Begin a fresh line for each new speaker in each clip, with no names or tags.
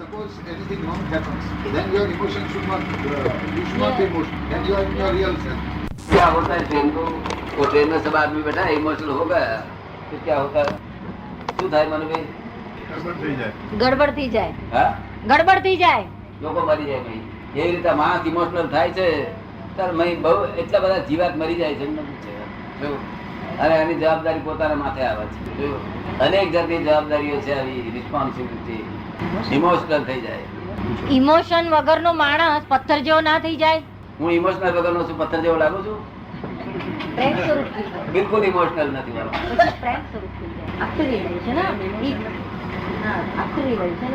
suppose anything wrong happens, then your emotion should not, you should not be emotional. Then you are in your real self.
क्या होता है train को वो train में सब आदमी बैठा है इमोशनल हो गया तो क्या होता है શું થાય મનુભાઈ
ગડબડ થઈ જાય
હા
ગડબડ થઈ જાય
લોકો મરી જાય ભાઈ એવી રીતે માણસ ઇમોશનલ થાય છે ત્યારે મય બહુ એટલા બધા જીવાત મરી જાય છે એમને પૂછે જો અને એની જવાબદારી પોતાના માથે આવે છે જો અનેક જાતની જવાબદારીઓ છે આવી રિસ્પોન્સિબિલિટી ઇમોશનલ થઈ જાય
ઇમોશન વગરનો માણસ પથ્થર જેવો ના થઈ જાય
હું ઇમોશનલ વગરનો છું પથ્થર જેવો લાગુ છું
પ્રેમ સ્વરૂપ થઈ જાય.
બિલકુલ ઇમોશનલ નથી મારો
પછી પ્રેમ સ્વરૂપ થઈ જાય આખું રિયલાઇઝેશન હા આખું રિયલાઇઝેશન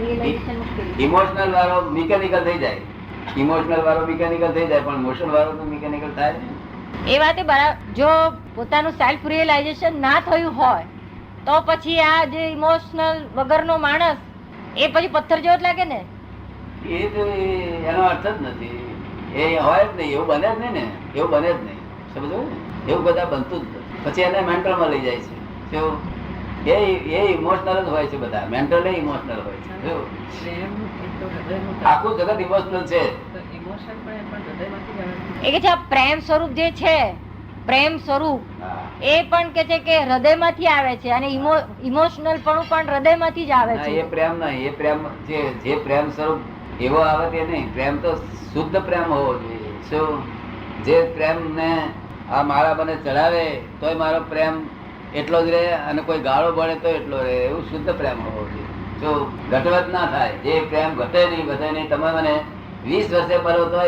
રિયલાઇઝેશન મુશ્કેલ
ઇમોશનલ વાળો મિકેનિકલ થઈ જાય ઇમોશનલ વાળો મિકેનિકલ થઈ જાય પણ ઇમોશનલ વાળો તો મિકેનિકલ થાય ને
એ વાતે બરાબર જો પોતાનું સેલ્ફ રિયલાઇઝેશન ના થયું હોય તો પછી આ જે ઇમોશનલ વગરનો માણસ એ પછી પથ્થર જેવો જ લાગે ને
એ તો એનો અર્થ જ નથી એ હોય જ નહીં એવું બને જ નહીં ને એવું બને જ નહીં સમજો ને એવું બધા બનતું જ નથી પછી એને મેન્ટલમાં લઈ જાય છે શું એ ઇમોશનલ જ હોય છે બધા મેન્ટલ ઇમોશનલ હોય છે શું? આખું જગત ઇમોશનલ છે
એ કે છે આ પ્રેમ સ્વરૂપ જે છે પ્રેમ સ્વરૂપ
હા.
એ પણ કે છે કે હૃદયમાંથી આવે છે અને ઇમોશનલ પણ હૃદયમાંથી જ આવે
ના,
છે
એ પ્રેમ નહીં એ પ્રેમ જે પ્રેમ સ્વરૂપ એવો આવે તે નહીં પ્રેમ તો શુદ્ધ પ્રેમ હોવો જોઈએ શું જે પ્રેમ ને આ મારા મને ચડાવે તોય મારો પ્રેમ એટલો જ રહે અને કોઈ ગાળો પડે તો એટલો રહે એવું શુદ્ધ પ્રેમ હોવો જોઈએ જો ઘટવત ના થાય જે પ્રેમ ઘટે નહીં વધે નહીં તમે મને 20 વર્ષે મળો તો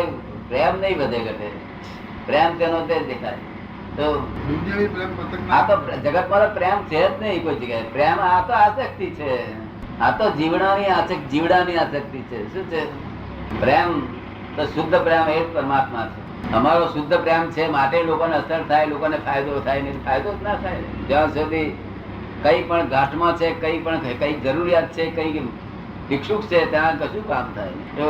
પ્રેમ નહીં વધે ઘટે પ્રેમ તેનો તે જ દેખાય તો
દુનિયાવી પ્રેમ પતંગ
આ તો જગતમાં પ્રેમ છે જ નહીં કોઈ જગ્યાએ પ્રેમ આ તો આસક્તિ છે આ તો જીવડાની આસક્તિ છે શું છે પ્રેમ તો શુદ્ધ પ્રેમ એ જ પરમાત્મા છે અમારો શુદ્ધ પ્રેમ છે માટે લોકોને અસર થાય લોકોને ફાયદો થાય નહીં ફાયદો જ ના થાય જ્યાં સુધી કઈ પણ ઘાટમાં છે કઈ પણ કઈ જરૂરિયાત છે કઈ ભિક્ષુક છે ત્યાં કશું કામ થાય જો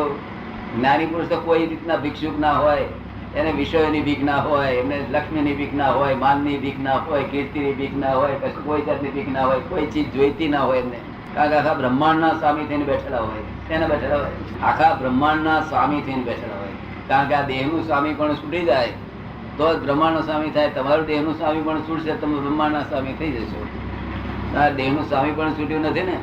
જ્ઞાની પુરુષ તો કોઈ રીતના ભિક્ષુક ના હોય એને વિષયોની ભીખ ના હોય એમને લક્ષ્મીની ભીખ ના હોય માનની ભીખ ના હોય કીર્તિની ભીખ ના હોય કશું કોઈ જાતની ભીખ ના હોય કોઈ ચીજ જોઈતી ના હોય એમને કારણ કે આખા બ્રહ્માંડના સ્વામી થઈને બેઠેલા હોય તેને બેઠેલા હોય આખા બ્રહ્માંડના સ્વામી થઈને બેઠેલા હોય કારણ કે આ દેહનું સ્વામી પણ છૂટી જાય તો જ બ્રહ્માંડનો સ્વામી થાય તમારું દેહનું સ્વામી પણ છૂટશે તમે બ્રહ્માંડના સ્વામી થઈ જશો આ દેહનું સ્વામી પણ છૂટ્યું નથી ને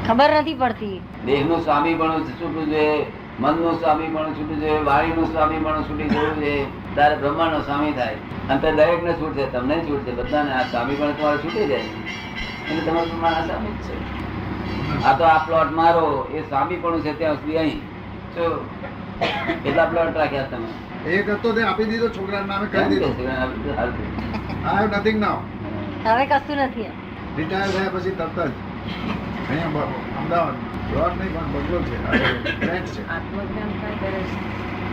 ખબર નથી પડતી
દેહનું સ્વામી પણ છૂટવું જોઈએ મનનું સ્વામી પણ છૂટવું જોઈએ વાણીનું સ્વામી પણ છૂટી જવું જોઈએ ત્યારે બ્રહ્માંડનો સ્વામી થાય અને તે દરેકને છૂટશે તમને છૂટશે બધાને આ સ્વામી પણ તમારે છૂટી જાય એટલે તમારું બ્રહ્માંડના સ્વામી જ છે આ તો આ પ્લોટ મારો એ સ્વામી પણ છે ત્યાં સુધી અહીં શું કેટલા પ્લોટ રાખ્યા તમે
એક હતો તે આપી દીધો છોકરાના નામે કરી દીધો આઈ હેવ નથિંગ નાઉ
હવે કશું નથી
રિટાયર થયા પછી તરત જ અહીંયા અમદાવાદ પ્લોટ નહીં પણ બંગલો છે ફ્લેટ છે
આત્મજ્ઞાન થાય ત્યારે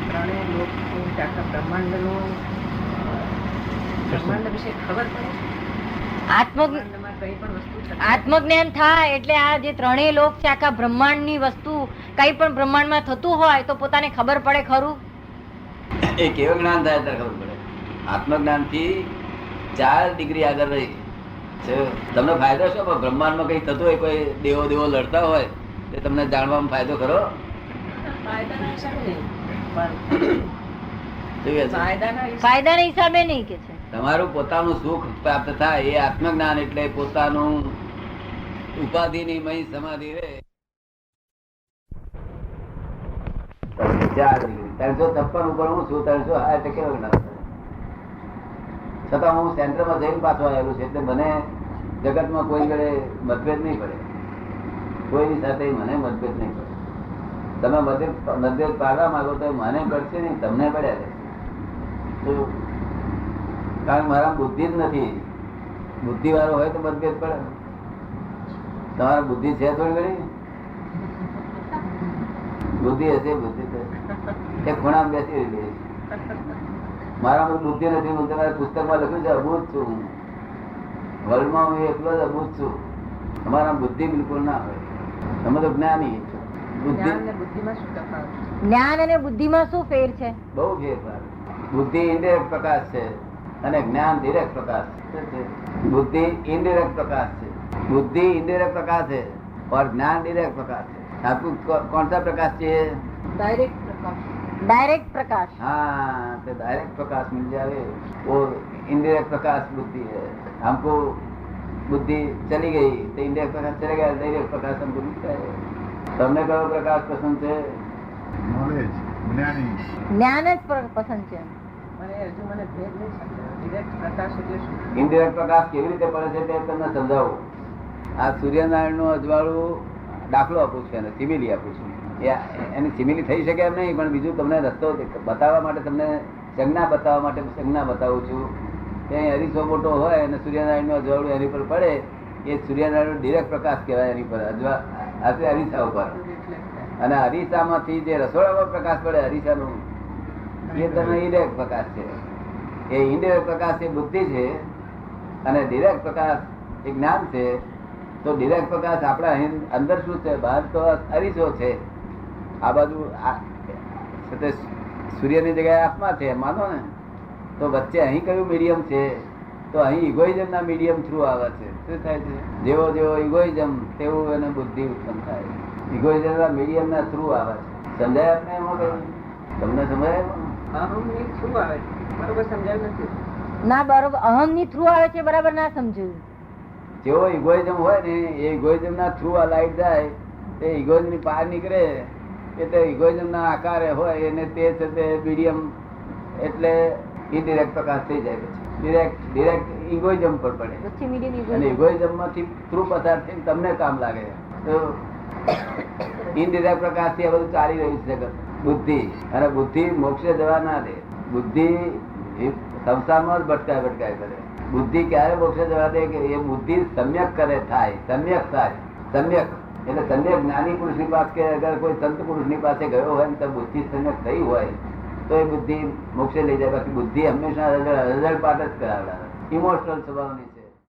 ત્રણેય લોકો આખા બ્રહ્માંડ વિશે ખબર પડે બ્રહ્માંડમાં કઈ પણ વસ્તુ છે
આત્મજ્ઞાન થાય એટલે આ જે ત્રણેય લોક છે આખા બ્રહ્માંડની વસ્તુ કઈ પણ બ્રહ્માંડમાં થતું હોય તો પોતાને ખબર પડે ખરું
એ કેવું જ્ઞાન થાય ત્યારે ખબર પડે આત્મજ્ઞાન થી 4 ડિગ્રી આગળ રહી છે તમને ફાયદો શું બ્રહ્માંડમાં કઈ થતું હોય કોઈ દેવો લડતા હોય તે તમને જાણવામાં ફાયદો ખરો
ફાયદાના હિસાબે નહીં પણ
શું કહે છે?
ફાયદાના હિસાબે નહીં કે છે
તમારું પોતાનું સુખ પ્રાપ્ત થાય એ આત્મજ્ઞાન એટલે પોતાનું ઉપાધિની મય સમાધિ રહે 4 ડિગ્રી 356 ઉપર હું છું 360 કેવો જ્ઞાન થાય છતાં હું સેન્ટરમાં જઈને પાછો આવેલું છે એટલે મને જગતમાં કોઈ જોડે મતભેદ નહીં પડે કોઈની સાથે મને મતભેદ નહીં પડે તમે મતભેદ પાડવા માંગો તો મને પડશે નહીં તમને પડ્યા છે કારણ કે મારા બુદ્ધિ જ નથી બુદ્ધિ વાળો હોય તો મતભેદ પડે તમારા બુદ્ધિ છે થોડી ઘણી બુદ્ધિ હશે બુદ્ધિ એ ખૂણામાં બેસી રહી મારામાં બુદ્ધિ નથી હું તમારા પુસ્તકમાં લખ્યું છે અબૂધ છું વર્લ્ડમાં હું એકલો જ અબૂધ છું તમારા બુદ્ધિ બિલકુલ ના હોય તમે તો જ્ઞાની બુદ્ધિ
જ્ઞાન અને બુદ્ધિમાં શું ફેર છે
બહુ ફેરફાર બુદ્ધિ ઇન્ડિરેક્ટ પ્રકાશ છે અને જ્ઞાન ડિરેક્ટ પ્રકાશ છે બુદ્ધિ ઇનડિરેક્ટ પ્રકાશ છે બુદ્ધિ ઇનડિરેક્ટ પ્રકાશ है और ज्ञान डिरेक्ट प्रकाश है आपको कौन सा प्रकाश चाहिए?
ડાયરેક્ટ પ્રકાશ.
डायरेक्ट प्रकाश.
हाँ, तो डायरेक्ट प्रकाश मिल जाए, वो इनडायरेक्ट प्रकाश बुद्धि है। हमको बुद्धि चली गई तो इनडायरेक्ट प्रकाश चले गया, डायरेक्ट प्रकाश हमको मिलता है। તમને કયો પ્રકાશ પસંદ છે?
નોલેજ, જ્ઞાની.
જ્ઞાન જ પસંદ છે.
મને હજુ મને ભેદ નહીં સમજાયો. ડિરેક્ટ પ્રકાશ એટલે શું?
ઇનડાયરેક્ટ પ્રકાશ કેવી રીતે પડે છે તે તમને સમજાવું. આ સૂર્યનારાયણનું અજવાળું દાખલો આપું છું, એને સિમિલી આપું છું. એની સિમિલી થઈ શકે એમ નહીં, પણ બીજું તમને રસ્તો બતાવવા માટે, તમને સંજ્ઞા બતાવવા માટે સંજ્ઞા બતાવું છું. ત્યાં અરીસો મોટો હોય અને સૂર્યનારાયણનું અજવાળું એની પર પડે, એ સૂર્યનારાયણનો ડિરેક્ટ પ્રકાશ કહેવાય. એની પર અરીસા ઉપર, અને અરીસામાંથી જે રસોડામાં પ્રકાશ પડે અરીસાનું, એ તમે ઇનડાયરેક્ટ પ્રકાશ છે. એ ઇનડાયરેક્ટ પ્રકાશ એ બુદ્ધિ છે, અને ડિરેક્ટ પ્રકાશ એ જ્ઞાન છે. તો ડિરેક્ટ પ્રકાશ આપણા અંદર શું છે? બહાર તો અરીસો છે, આ બાજુ સૂર્યની જગ્યાએ આત્મા છે માનો ને, તો વચ્ચે અહીં કયું મીડિયમ છે? તો અહીં ઇગોઇઝમ ના મીડિયમ થ્રુ આવે છે. શું થાય છે? જેવો જેવો ઇગોઇઝમ તેવું એને બુદ્ધિ ઉત્પન્ન થાય. ઇગોઇઝમ ના મીડિયમ ના થ્રુ આવે છે. સમજાય આપને એમાં કઈ? તમને સમજાય?
અહમની થ્રુ આવે છે. બરોબર સમજાયું નથી?
ના બરોબર, અહમ ની થ્રુ આવે છે, બરાબર ના સમજ્યું.
જેવો ઇગોઇઝમ હોય ને, એ ઇગોઇઝમ ના થ્રુ આ લાઈટ જાય, તે ઇગોઇઝમ ની બહાર નીકળે એટલે ઇગોઇઝમ ના આકારે હોય એને તે છે તે મીડિયમ, એટલે ઇનડિરેક્ટ પ્રકાશ થઈ જાય. પછી ડિરેક્ટ ઇગોઇઝમ પર પડે,
પછી મીડિયમ
અને ઇગોઇઝમ માંથી થ્રુ પસાર થઈને તમને કામ લાગે. તો ઇનડિરેક્ટ પ્રકાશ થી આ બધું ચાલી રહ્યું છે બુદ્ધિ, અને બુદ્ધિ મોક્ષે જવા ના દે. બુદ્ધિ સંસારમાં જ ભટકાય કરે. બુદ્ધિ ક્યારે મોક્ષે જવા દે? કે એ બુદ્ધિ સમ્યક કરે થાય, સમ્યક થાય. સમ્યક એટલે સમ્યક જ્ઞાની પુરુષ ની પાસે, કે અગર કોઈ સંત પુરુષ ની પાસે ગયો હોય ને તો બુદ્ધિ સમ્યક થઈ હોય તો એ બુદ્ધિ મોક્ષે લઈ જાય. બાકી બુદ્ધિ હંમેશા રઝળ પાટ જ કરાવડાવે, ઇમોશનલ સ્વભાવની છે.